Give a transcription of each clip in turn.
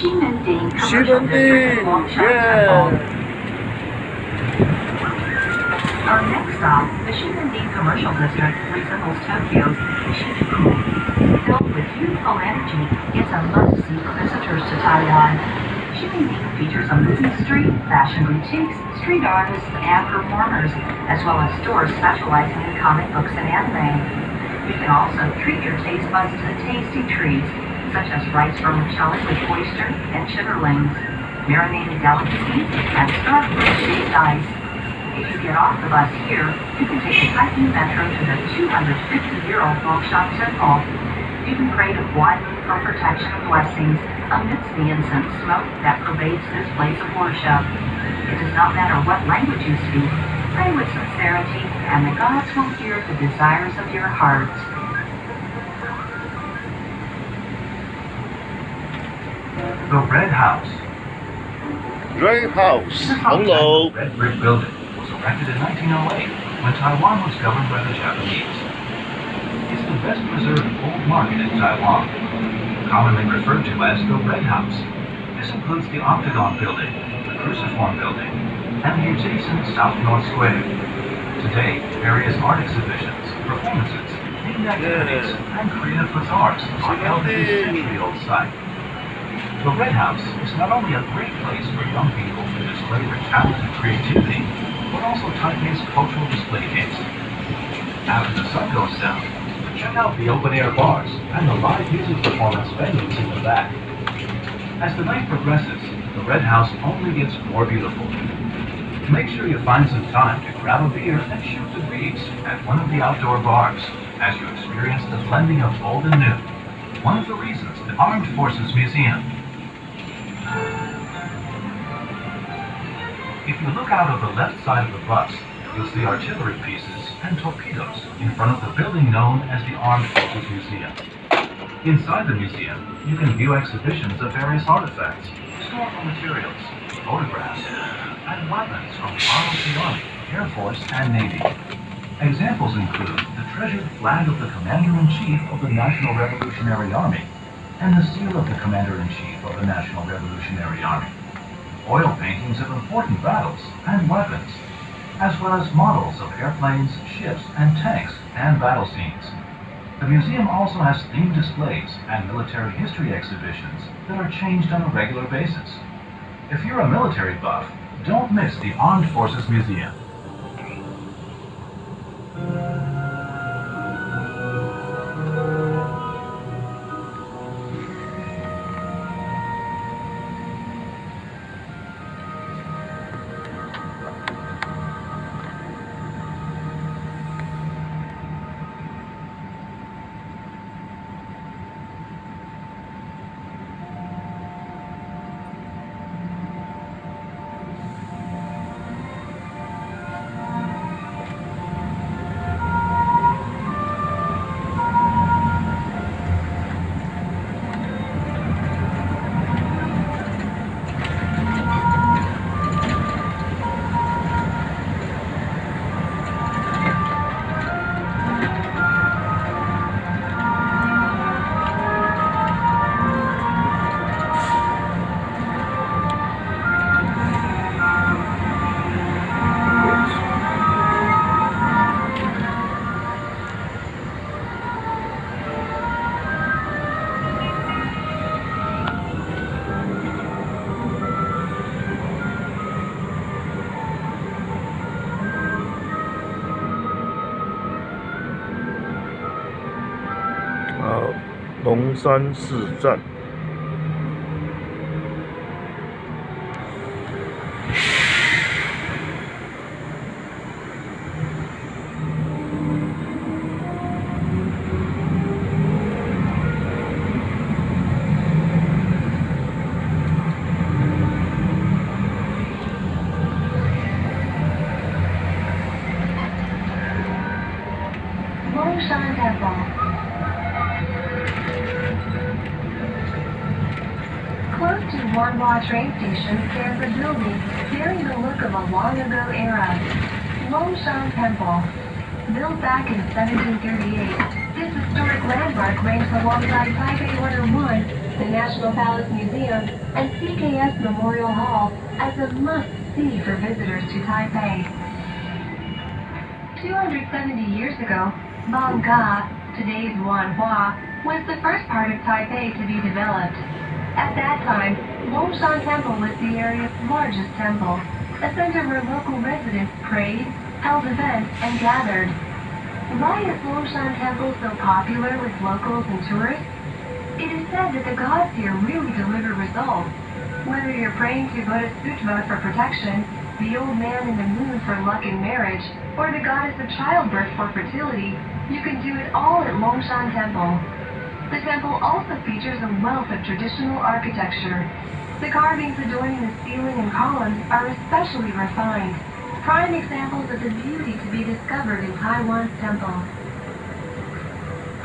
西门町 yeah. Our next stop, the Shibuya Commercial District, resembles Tokyo's Shinjuku. Filled with youthful energy, it's a must-see for visitors to Taiwan. Shibuya features a movie street, fashion boutiques, street artists, and performers, as well as stores specializing in comic books and anime. You can also treat your taste buds to tasty treats, such as rice vermicelli with oyster and chitterlings, marinated delicacies, and starfruit shaved ice. If you get off the bus here, you can take a Titan Metro to the 250-year-old Mokshan Temple. You can pray to Guan Yin for protection and blessings amidst the incense smoke that pervades this place of worship. It does not matter what language you speak, pray with sincerity, and the gods will hear the desires of your heart. The Red House. Red House. Hello. Red brick building was erected in 1908 when Taiwan was governed by the Japanese. It's the best preserved old market in Taiwan, commonly referred to as the Red House. This includes the Octagon Building, the Cruciform Building, and the adjacent South North Square. Today, various art exhibitions, performances, themed activities, and creative bazaars are held at this century-old site. The Red House is not only a great place for young people to display their talent and creativity, but also Taipei's cultural display case. After the sun goes down, check out the open-air bars and the live music performance venues in the back. As the night progresses, the Red House only gets more beautiful. Make sure you find some time to grab a beer and shoot the breeze at one of the outdoor bars as you experience the blending of old and new. One of the reasons the Armed Forces Museum. If you look out of the left side of the bus, you'll see artillery pieces and torpedoes in front of the building known as the Armed Forces Museum. Inside the museum, you can view exhibitions of various artifacts, historical materials, photographs, and weapons from the ROC Army, Air Force, and Navy. Examples include the treasured flag of the Commander-in-Chief of the National Revolutionary Army and the seal of the Commander-in-Chief of the National Revolutionary Army. Oil paintings of important battles and weapons, as well as models of airplanes, ships, and tanks, and battle scenes. The museum also has themed displays and military history exhibitions that are changed on a regular basis. If you're a military buff, don't miss the Armed Forces Museum.龙山寺站。龙山Temple. Close to Wanhua train station stands a building bearing the look of a long-ago era. Longshan Temple. Built back in 1738, this historic landmark ranks alongside Taipei 101, the National Palace Museum, and CKS Memorial Hall as a must-see for visitors to Taipei. 270 years ago, Bangga, today's Wanhua, was the first part of Taipei to be developed. At that time, Longshan Temple was the area's largest temple, a center where local residents prayed, held events, and gathered. Why is Longshan Temple so popular with locals and tourists? It is said that the gods here really deliver results. Whether you're praying to Buddha Sutva for protection, the old man in the moon for luck and marriage, or the goddess of childbirth for fertility, you can do it all at Longshan Temple. The temple also features a wealth of traditional architecture. The carvings adorning the ceiling and columns are especially refined, prime examples of the beauty to be discovered in Taiwan's temples.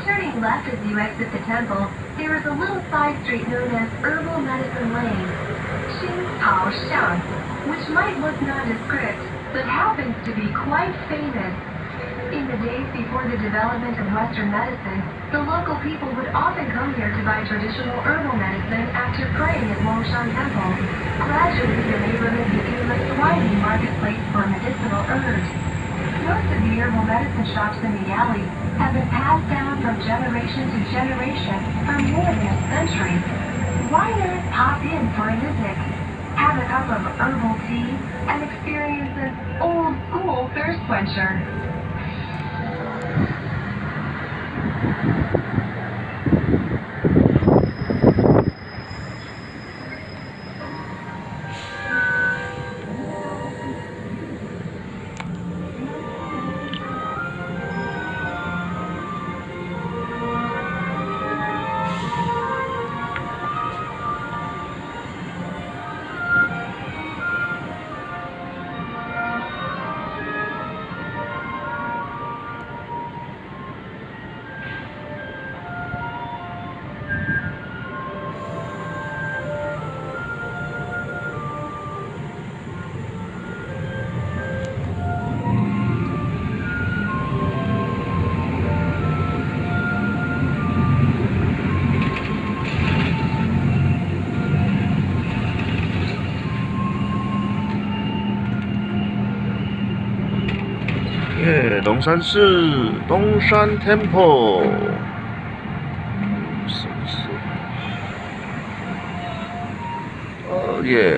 Turning left as you exit the temple, there is a little side street known as Herbal Medicine Lane, Xingtao Xiang, which might look nondescript, but happens to be quite famous. In the days before the development of Western medicine, the local people would often come here to buy traditional herbal medicine after praying at Longshan Temple. Gradually, the neighborhood became a thriving marketplace for medicinal herbs. Most of the herbal medicine shops in the alley have been passed down from generation to generation for more than a century. Why not pop in for a visit? Have a cup of herbal tea and experience an old-school thirst quencher. 龙山寺东山 Temple， 哦耶！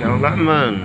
小蓝们，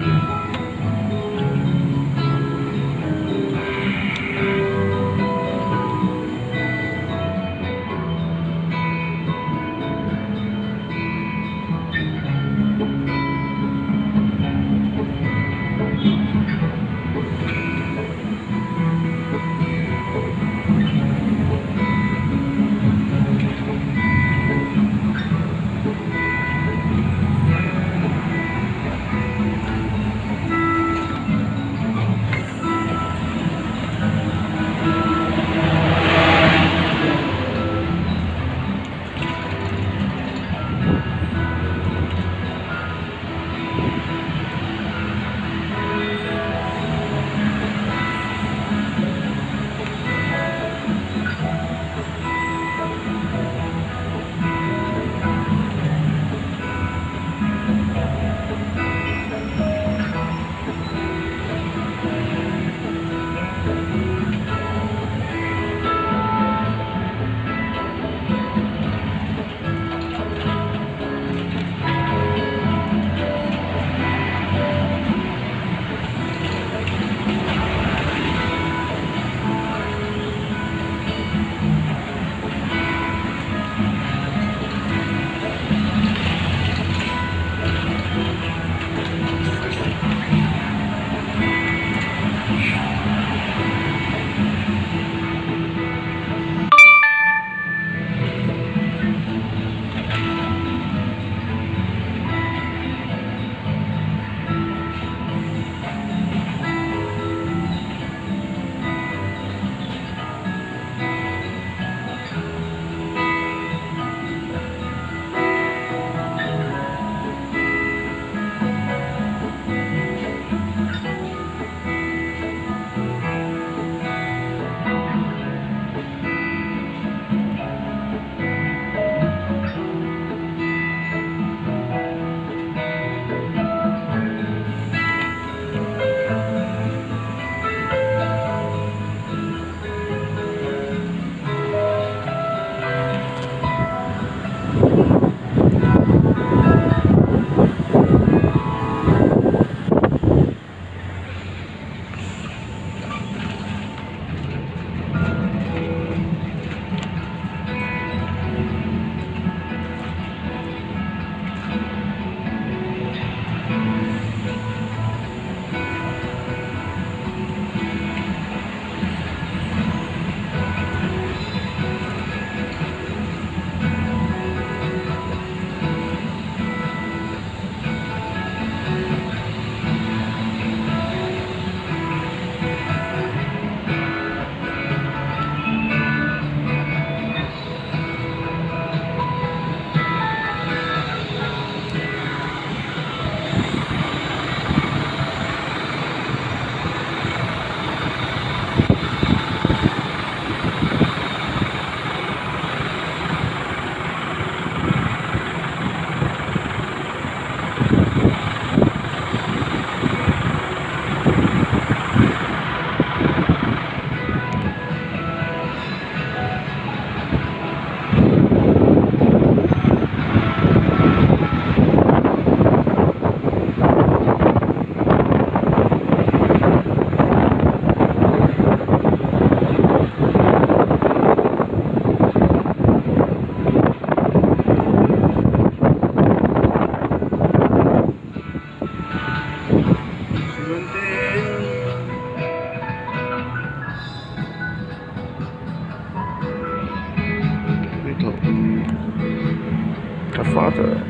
My father.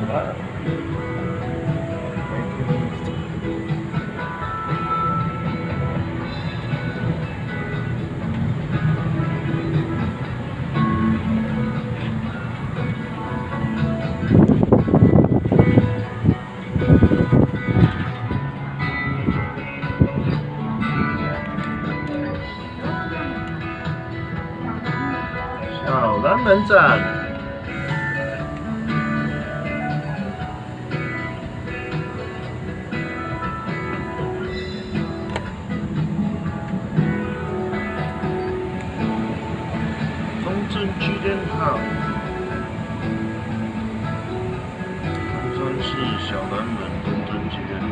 Wow. 小南门站。中正纪念堂。中山市小南门中正纪念堂。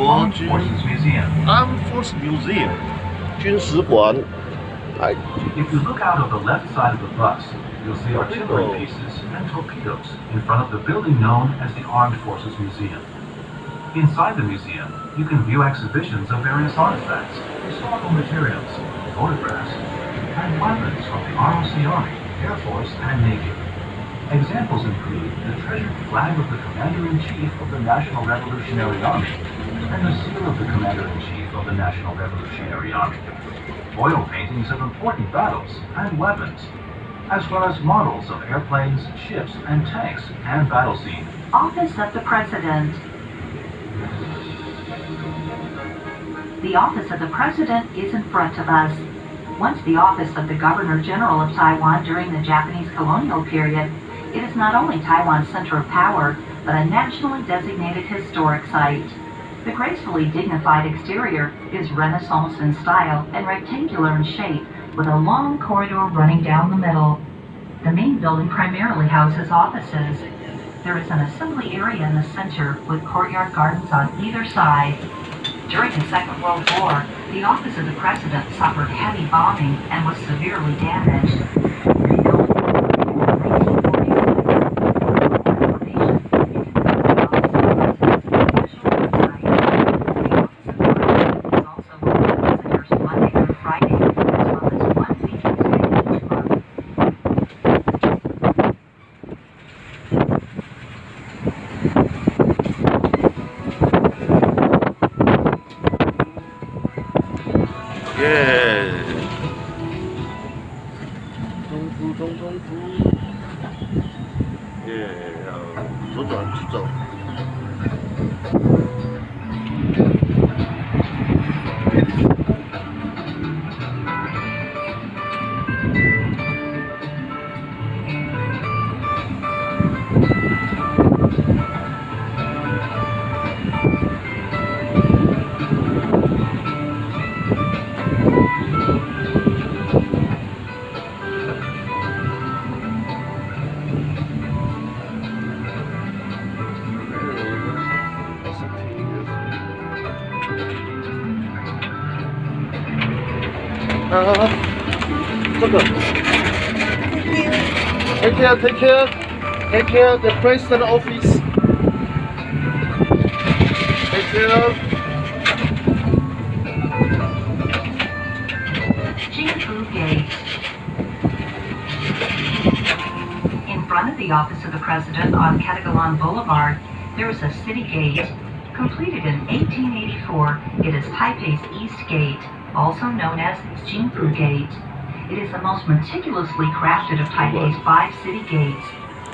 Armed Forces Museum. Armed Forces Museum 军史馆。哎 If you look out of the left side of the bus, you'll see artillery pieces and torpedoes in front of the building known as the Armed Forces Museum. Inside the museum, you can view exhibitions of various artifacts, historical materials, photographs, and weapons from the ROC Army, Air Force, and Navy. Examples include the treasured flag of the Commander-in-Chief of the National Revolutionary Army and the seal of the Commander-in-Chief of the National Revolutionary Army, oil paintings of important battles and weapons, as well as models of airplanes, ships, and tanks and battle scenes. Office of the President. The Office of the President is in front of us. Once the Office of the Governor General of Taiwan during the Japanese colonial period, it is not only Taiwan's center of power, but a nationally designated historic site. The gracefully dignified exterior is Renaissance in style and rectangular in shape, with a long corridor running down the middle. The main building primarily houses offices. There is an assembly area in the center with courtyard gardens on either side. During the Second World War, the Office of the President suffered heavy bombing and was severely damaged.耶！中途，耶！左转直走。这个 take care the president office take care Jinfu Gate. In front of the Office of the President on Katagalan Boulevard, there is a city gate. Completed in 1884, it is Taipei's East Gate, also known as Jinfu Gate. It is the most meticulously crafted of Taipei's 5 city gates.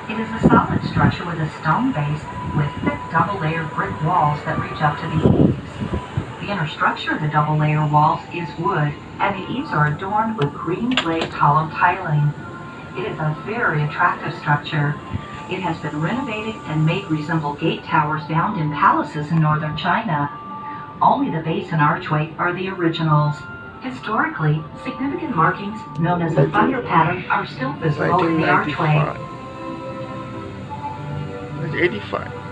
It is a solid structure with a stone base with thick double-layered brick walls that reach up to the eaves. The inner structure of the double-layer walls is wood, and the eaves are adorned with green glazed hollow tiling. It is a very attractive structure. It has been renovated and made resemble gate towers found in palaces in northern China. Only the base and archway are the originals. Historically, significant markings known as the thunder pattern are still visible in the archway. It's 85.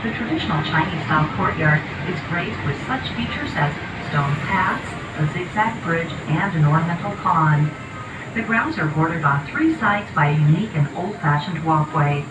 The traditional Chinese-style courtyard is graced with such features as stone paths, a zigzag bridge, and an ornamental pond. The grounds are bordered on three sides by a unique and old-fashioned walkway.